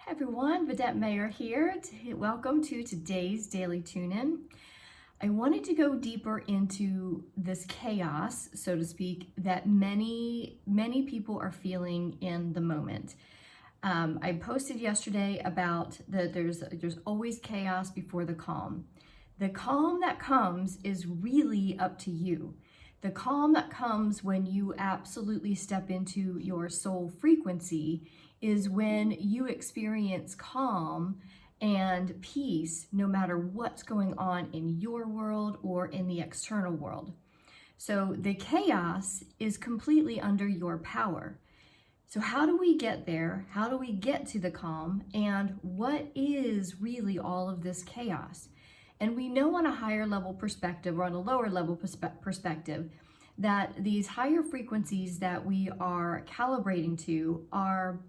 Hi everyone, Vidette Mayer here. Welcome to today's Daily Tune-In. I wanted to go deeper into this chaos, so to speak, that many people are feeling in the moment. I posted yesterday about that there's always chaos before the calm. The calm that comes is really up to you. The calm that comes when you absolutely step into your soul frequency is when you experience calm and peace no matter what's going on in your world or in the external world. So the chaos is completely under your power. So how do we get there? How do we get to the calm? And what is really all of this chaos? And we know on a higher level perspective or on a lower level perspective that these higher frequencies that we are calibrating to are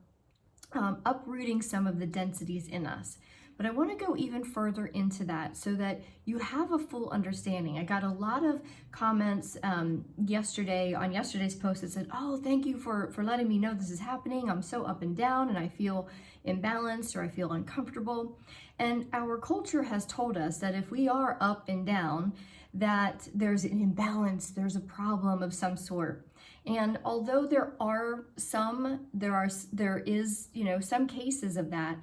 uprooting some of the densities in us. But I want to go even further into that so that you have a full understanding. I got a lot of comments yesterday on yesterday's post that said, oh, thank you for letting me know this is happening. I'm so up and down and I feel imbalanced or I feel uncomfortable. And our culture has told us that if we are up and down, that there's an imbalance, there's a problem of some sort. And although there is some cases of that,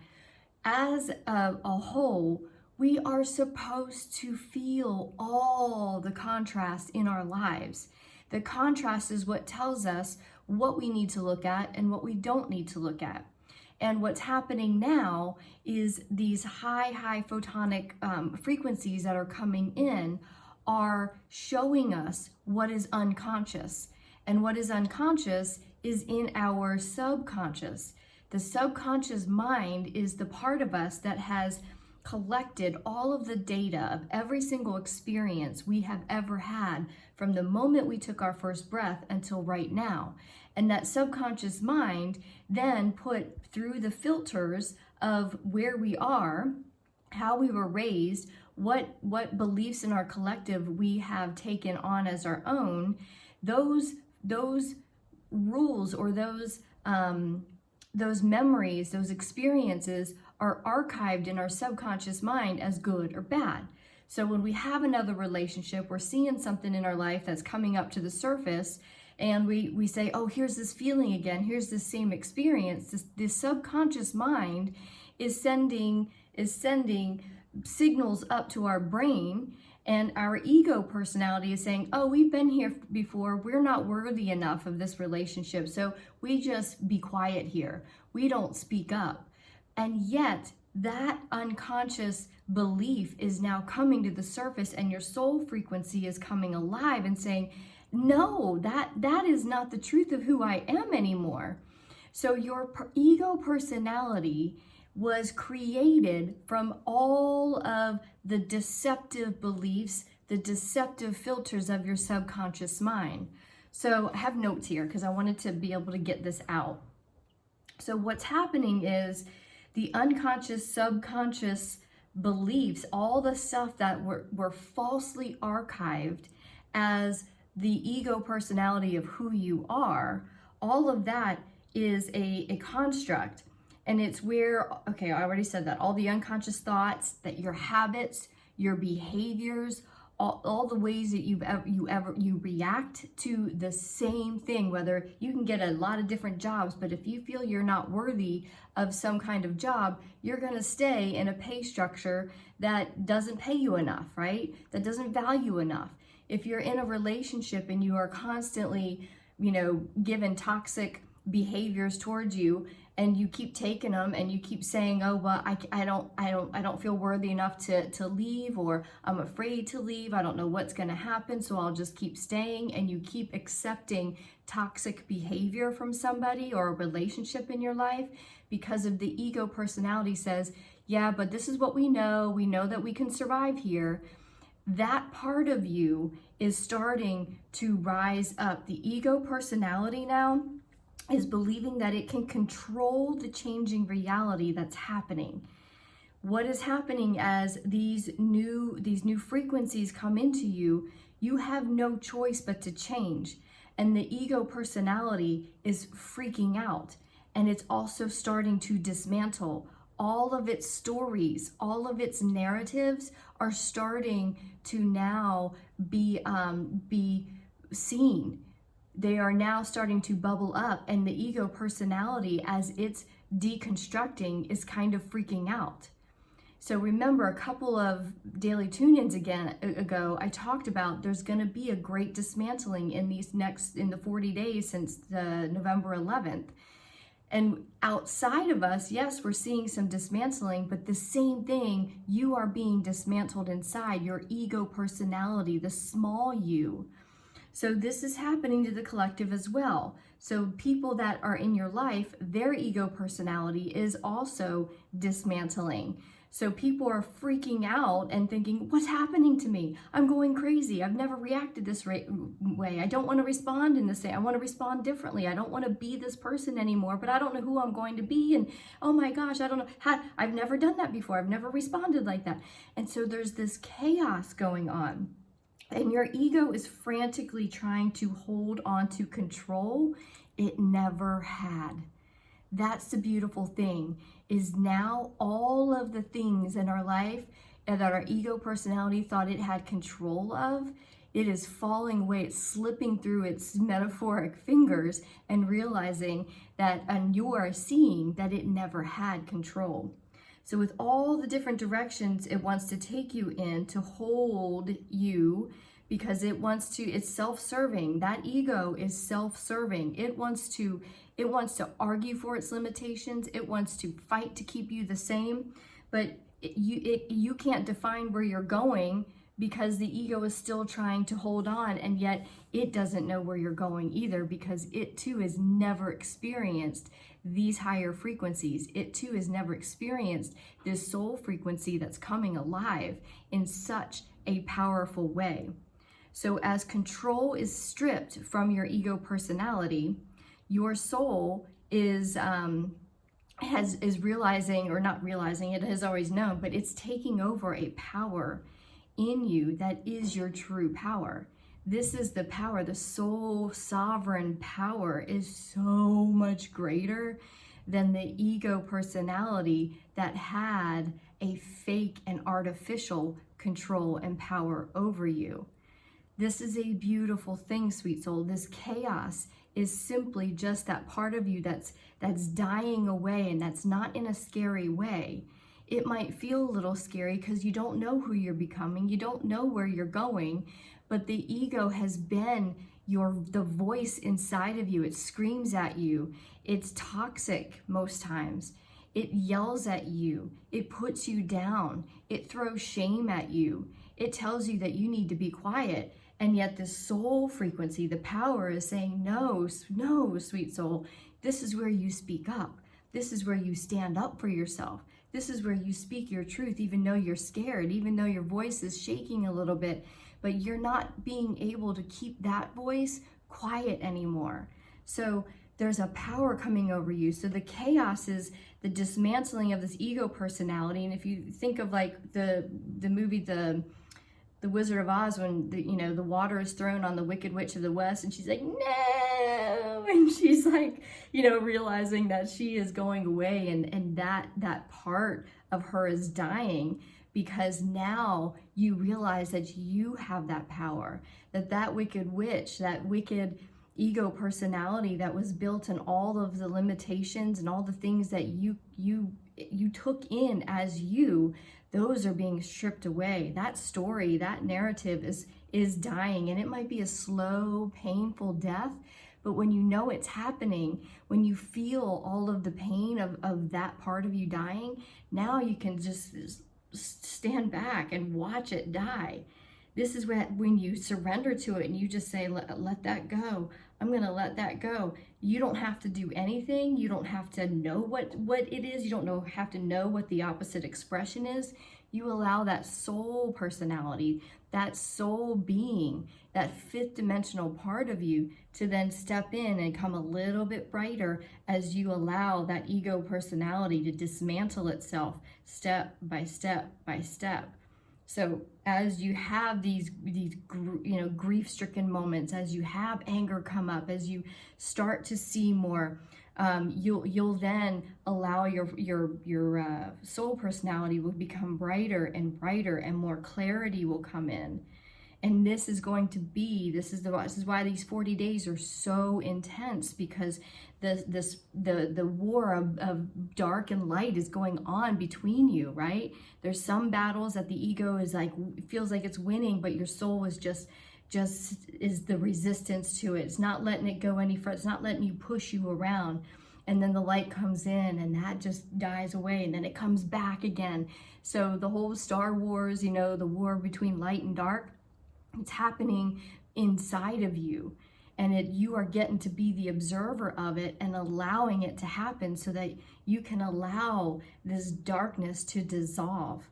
as a whole, we are supposed to feel all the contrast in our lives. The contrast is what tells us what we need to look at and what we don't need to look at. And what's happening now is these high photonic frequencies that are coming in are showing us what is unconscious. And what is unconscious is in our subconscious. The subconscious mind is the part of us that has collected all of the data of every single experience we have ever had from the moment we took our first breath until right now. And that subconscious mind then put through the filters of where we are, how we were raised, what beliefs in our collective we have taken on as our own, those rules or those memories, those experiences are archived in our subconscious mind as good or bad. So when we have another relationship, we're seeing something in our life that's coming up to the surface, and we say, oh, here's this feeling again, here's this same experience. This subconscious mind is sending signals up to our brain, and our ego personality is saying, oh, we've been here before, we're not worthy enough of this relationship, so we just be quiet here. We don't speak up. And yet, that unconscious belief is now coming to the surface, and your soul frequency is coming alive and saying, no, that is not the truth of who I am anymore. So your ego personality was created from all of the deceptive beliefs, the deceptive filters of your subconscious mind. So I have notes here because I wanted to be able to get this out. So what's happening is the unconscious, subconscious beliefs, all the stuff that were falsely archived as the ego personality of who you are, all of that is a construct. And it's where, okay, I already said that, all the unconscious thoughts, that your habits, your behaviors, all the ways that you react to the same thing, whether you can get a lot of different jobs, but if you feel you're not worthy of some kind of job, you're going to stay in a pay structure that doesn't pay you enough, right? That doesn't value enough. If you're in a relationship and you are constantly, given toxic behaviors towards you, and you keep taking them and you keep saying, oh, well, I don't feel worthy enough to leave, or I'm afraid to leave, I don't know what's going to happen, so I'll just keep staying, and you keep accepting toxic behavior from somebody or a relationship in your life because of the ego personality says, yeah, but this is what we know that we can survive here. That part of you is starting to rise up. The ego personality now is believing that it can control the changing reality that's happening. What is happening as these new frequencies come into you, you have no choice but to change. And the ego personality is freaking out, and it's also starting to dismantle all of its stories, all of its narratives are starting to now be seen. They are now starting to bubble up, and the ego personality, as it's deconstructing, is kind of freaking out. So remember, a couple of daily tune-ins ago, I talked about there's going to be a great dismantling in the 40 days since the November 11th. And outside of us, yes, we're seeing some dismantling, but the same thing, you are being dismantled inside, your ego personality, the small you. So this is happening to the collective as well. So people that are in your life, their ego personality is also dismantling. So people are freaking out and thinking, what's happening to me? I'm going crazy. I've never reacted this way. I don't want to respond in the same. I want to respond differently. I don't want to be this person anymore, but I don't know who I'm going to be. And oh my gosh, I don't know how. I've never done that before. I've never responded like that. And so there's this chaos going on. And your ego is frantically trying to hold on to control it never had. That's the beautiful thing, is now all of the things in our life that our ego personality thought it had control of, it is falling away. It's slipping through its metaphoric fingers and realizing that, and you are seeing that it never had control. So with all the different directions it wants to take you in to hold you, because it's self-serving. That ego is self-serving. It wants to argue for its limitations. It wants to fight to keep you the same, but you can't define where you're going because the ego is still trying to hold on, and yet it doesn't know where you're going either, because it too has never experienced these higher frequencies. It too has never experienced this soul frequency that's coming alive in such a powerful way. So as control is stripped from your ego personality, your soul is realizing, or not realizing, it has always known, but it's taking over a power in you that is your true power. This is the power. The soul sovereign power is so much greater than the ego personality that had a fake and artificial control and power over you. This is a beautiful thing, sweet soul. This chaos is simply just that part of you that's dying away, and that's not in a scary way. It might feel a little scary because you don't know who you're becoming. You don't know where you're going, but the ego has been the voice inside of you. It screams at you. It's toxic most times. It yells at you. It puts you down. It throws shame at you. It tells you that you need to be quiet. And yet the soul frequency, the power, is saying, no, no, sweet soul, this is where you speak up. This is where you stand up for yourself. This is where you speak your truth, even though you're scared, even though your voice is shaking a little bit, but you're not being able to keep that voice quiet anymore. So there's a power coming over you. So the chaos is the dismantling of this ego personality. And if you think of like the movie, The Wizard of Oz, when the water is thrown on the Wicked Witch of the West, and she's like, no, and she's like, realizing that she is going away, and that part of her is dying, because now you realize that you have that power, that wicked witch, that wicked ego personality that was built in all of the limitations and all the things that you took in as you, those are being stripped away. That story, that narrative is dying, and it might be a slow, painful death, but when you know it's happening, when you feel all of the pain of that part of you dying, now you can just stand back and watch it die. This is when you surrender to it and you just say, let that go. I'm going to let that go. You don't have to do anything. You don't have to know what it is. You don't have to know what the opposite expression is. You allow that soul personality, that soul being, that fifth dimensional part of you to then step in and come a little bit brighter as you allow that ego personality to dismantle itself step by step by step. So as you have these grief-stricken moments, as you have anger come up, as you start to see more You'll then allow your soul personality will become brighter and brighter, and more clarity will come in. And this is why these 40 days are so intense, because the war of dark and light is going on between you, right? There's some battles that the ego is like, feels like it's winning, but your soul is just is the resistance to it. It's not letting it go any further. It's not letting you push you around. And then the light comes in and that just dies away, and then it comes back again. So the whole Star Wars, the war between light and dark, it's happening inside of you, and you are getting to be the observer of it and allowing it to happen, so that you can allow this darkness to dissolve.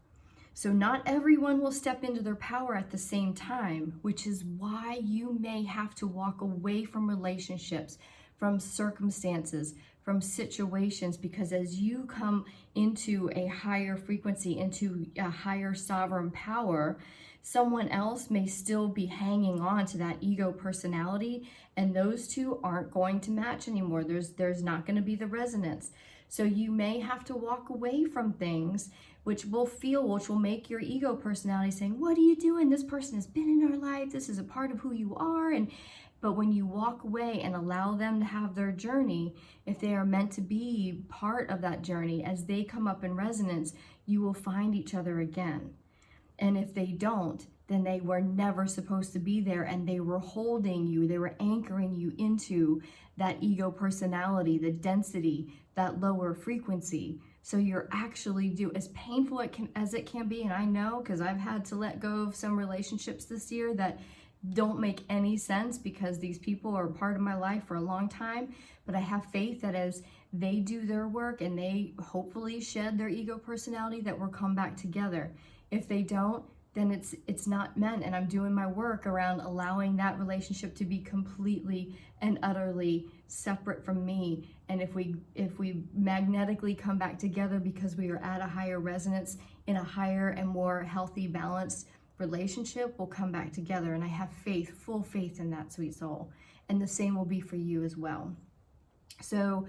So not everyone will step into their power at the same time, which is why you may have to walk away from relationships, from circumstances, from situations, because as you come into a higher frequency, into a higher sovereign power, someone else may still be hanging on to that ego personality, and those two aren't going to match anymore. There's not going to be the resonance. So you may have to walk away from things which will make your ego personality saying, what are you doing? This person has been in our life. This is a part of who you are. But when you walk away and allow them to have their journey, if they are meant to be part of that journey, as they come up in resonance, you will find each other again. And if they don't, then they were never supposed to be there, and they were holding you, they were anchoring you into that ego personality, the density, that lower frequency. So you're actually as painful as it can be, and I know, because I've had to let go of some relationships this year that don't make any sense, because these people are part of my life for a long time. But I have faith that as they do their work and they hopefully shed their ego personality, that we'll come back together. If they don't, then it's not meant, and I'm doing my work around allowing that relationship to be completely and utterly separate from me. And if we magnetically come back together because we are at a higher resonance, in a higher and more healthy, balanced relationship, we'll come back together. And I have faith, full faith in that, sweet soul. And the same will be for you as well. So,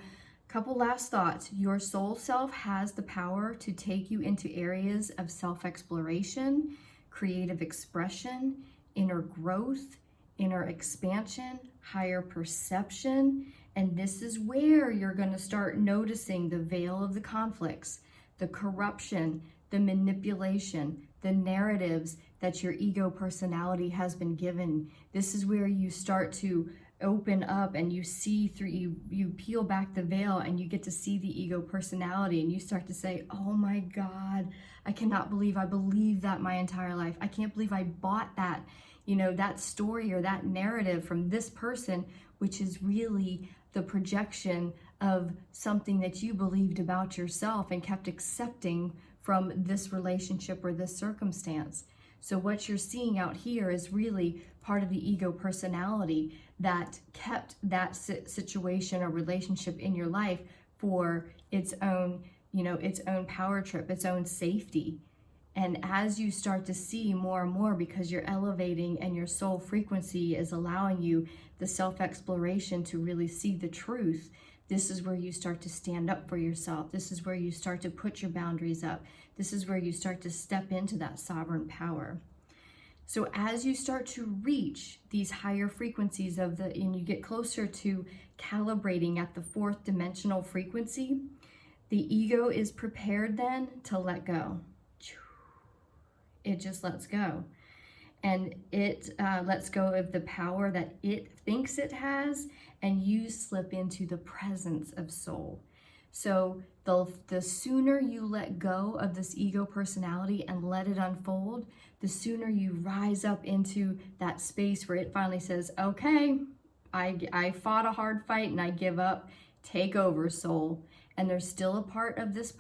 couple last thoughts. Your soul self has the power to take you into areas of self-exploration, creative expression, inner growth, inner expansion, higher perception. And this is where you're going to start noticing the veil of the conflicts, the corruption, the manipulation, the narratives that your ego personality has been given. This is where you start to open up, and you see through, you peel back the veil, and you get to see the ego personality, and you start to say, oh my God, I cannot believe I believed that my entire life. I can't believe I bought that, that story or that narrative from this person, which is really the projection of something that you believed about yourself and kept accepting from this relationship or this circumstance. So what you're seeing out here is really part of the ego personality that kept that situation or relationship in your life for its own, its own power trip, its own safety. And as you start to see more and more, because you're elevating and your soul frequency is allowing you the self-exploration to really see the truth, this is where you start to stand up for yourself. This is where you start to put your boundaries up. This is where you start to step into that sovereign power. So as you start to reach these higher frequencies and you get closer to calibrating at the fourth dimensional frequency, the ego is prepared then to let go. It just lets go. And it lets go of the power that it thinks it has, and you slip into the presence of soul. So the sooner you let go of this ego personality and let it unfold, the sooner you rise up into that space where it finally says, okay, I fought a hard fight and I give up. Take over, soul. And there's still a part of this,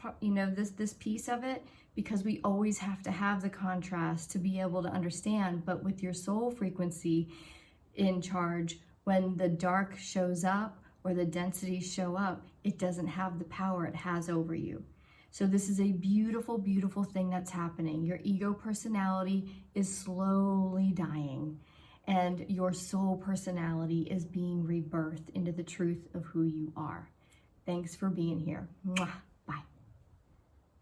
this piece of it, because we always have to have the contrast to be able to understand. But with your soul frequency in charge, when the dark shows up or the densities show up, it doesn't have the power it has over you. So this is a beautiful, beautiful thing that's happening. Your ego personality is slowly dying, and your soul personality is being rebirthed into the truth of who you are. Thanks for being here. Mwah.